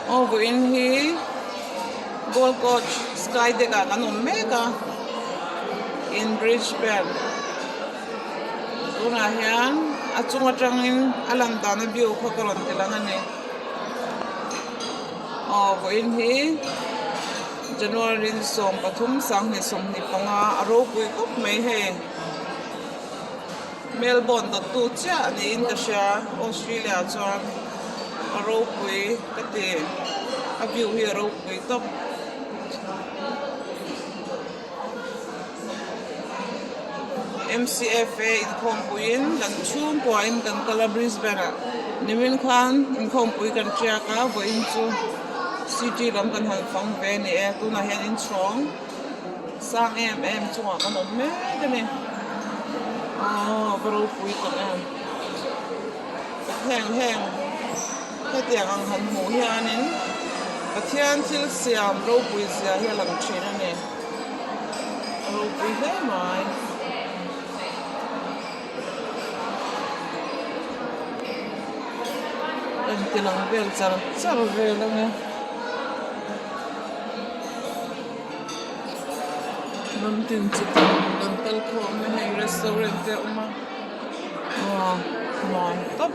Over in here, Gold Coast Sky Deck kan Omega in Brisbane. Una hian achunga tangin alanda na view ko karon tilangan ni. Over in here, January som pathum sang ni som ni panga aro pui kop mai he. Melbourne to tu cha ni in Asia Australia chuan aro pui kati a view hi aro pui top. MCFA in Kompuin dan chung point kan kala Brisbane nimin khan in Kompui kan chia ka bo in chu city lam kan hal fang ve ni e tu na hian in strong sang em chunga kan om me ka ni bro pui kan heng he tiang ang han hu hian in pathian thil siam ro pui sia hi lam thina ni ro pui he mai tilang vel char vel lang e nam tin chitam dan tal kho me hai restaurant te uma mon top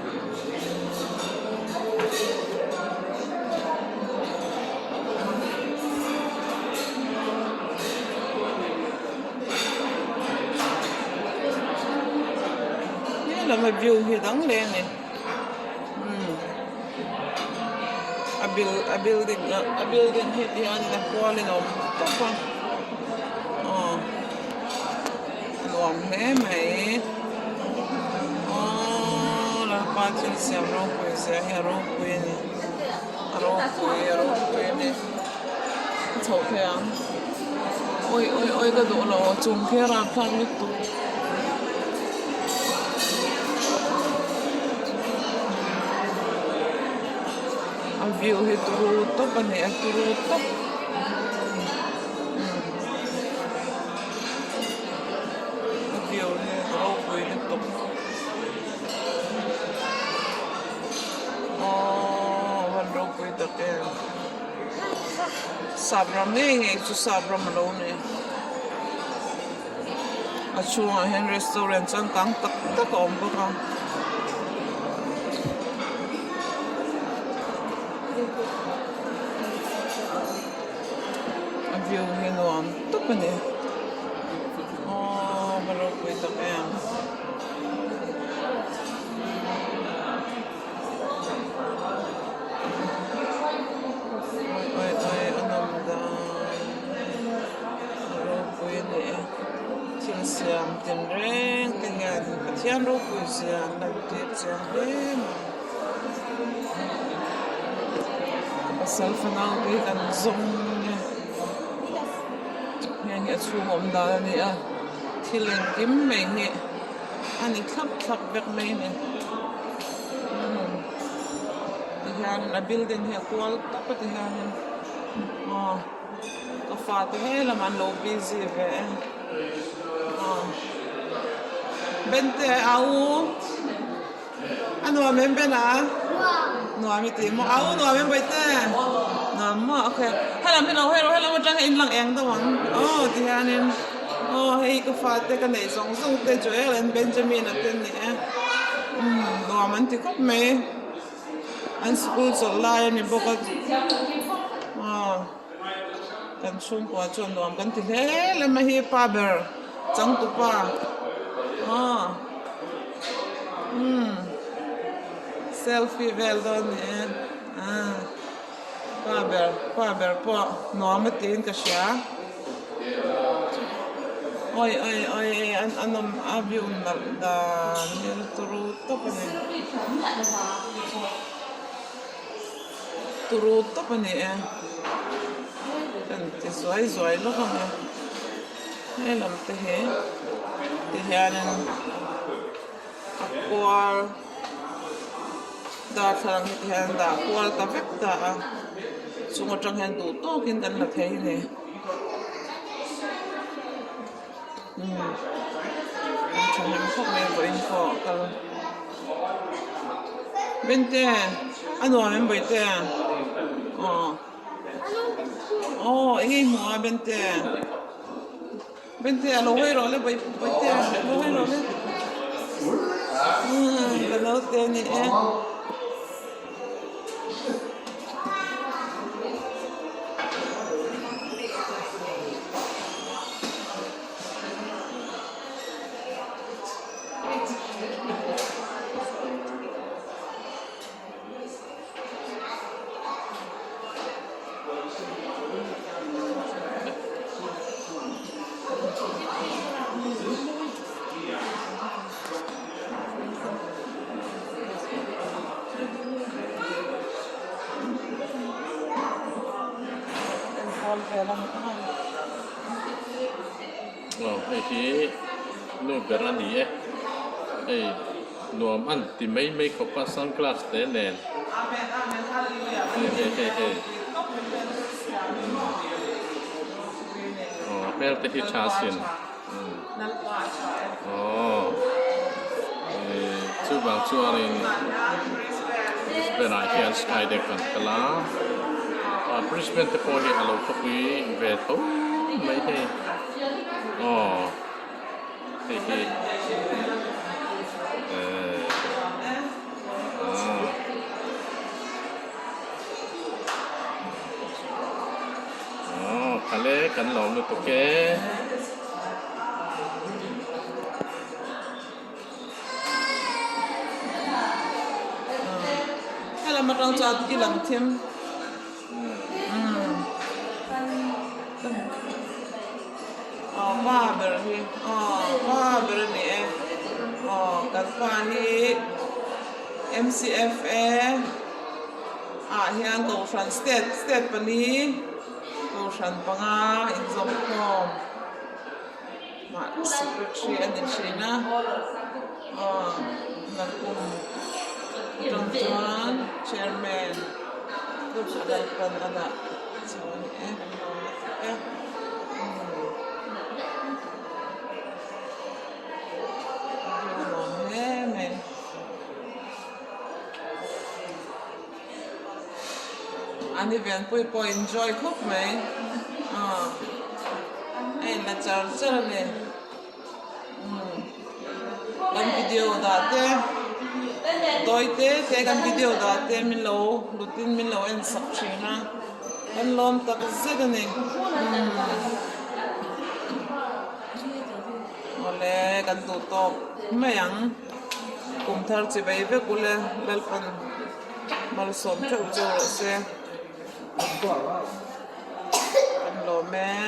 ni la ma view hi dang le ni a building hit the end of quality of topa long me la patin siam ro pui se ro pui ni chau thang oi ka do lo chung khe ra phang ni tu view hi turu top ani turu top view hi ro pui ni top wan ro pui ta ke sabram ni chu sabram lo ni achunga hen restaurant chang kang tak om ba ka view hi nuam top ani baro pui ta em oi anam da baro pui ni thil siam tin reng tin yan pathian ro pui siam lam te chang em pasal fanang ki kan zong ni chu hom da ni thilen kim mai ni ani khap bek mai ni hian a building he kwal tak ti hian ka fa te he la man lo busy ve bente au ano men bena no ami ti mo au no men bai te no mo okay hala mi no hala mo tang in lang eng da wang ti hanin hei ka fa te ka nei song te joel and benjamin aten ni no man ti kop me an school so lai ni boka kan chung kwa chon no kan ti le le ma hi pa ber chang tu pa selfie vel don ni pa ber po no ma tin ka sha oi anam avion da ni turu to pani kan ti zoi lo ka he lam te he ti hanan akwal da thang ti han da akwal ta vek ta sungo tang han tu to kin kan la thei ni chong han khok me bo in ko kal bente ano amen bete ngei mua bente alo hoi ro le bete alo hoi ro le lo te niไอ้ที่นู่นเป็นอันนี้ไอ้หนวมอันที่ไม่ขบกับซันกลาสเตนเนนอ๋อเป็นที่ชาสินอ๋อชื่อบางช่วงนี้เป็นอะไรที่สกายเด็กกันกล่าวบริสเบนที่พอเห็นเราพบวีเวทไม่ได้อ๋อเฮ้คันเล็กกันหลอมดูตัวแกให้เรามาลองจัดกี่หลังเทียมว่าเบอร์นี่ว่าเบอร์นี่กันฟ้านี่ MCFA เฮียนตัวชันสเตทปนี้ตัวชันปังอินซอมคอมมาสิบชีอันนี้ชีนะนักกุมจงจวนเชอร์แมนตัวสุดท้ายเป็นอันนั้นสวัสดีอันนี้เป็นผู้ปอย enjoy คุกไหมละจารจารเลยกันวิดีโอด่าเต้โดยเต้กันวิดีโอด่าเต้มิโลรูทีนมิโลเอ็นสักชีนะกันล้อมตักเสด็จนี่เลยกันตัวโตไม่ยังกุมทาร์จิไปเวกุเลเบลปันมาลสมเจ้าเจ้าเสกันโลแม่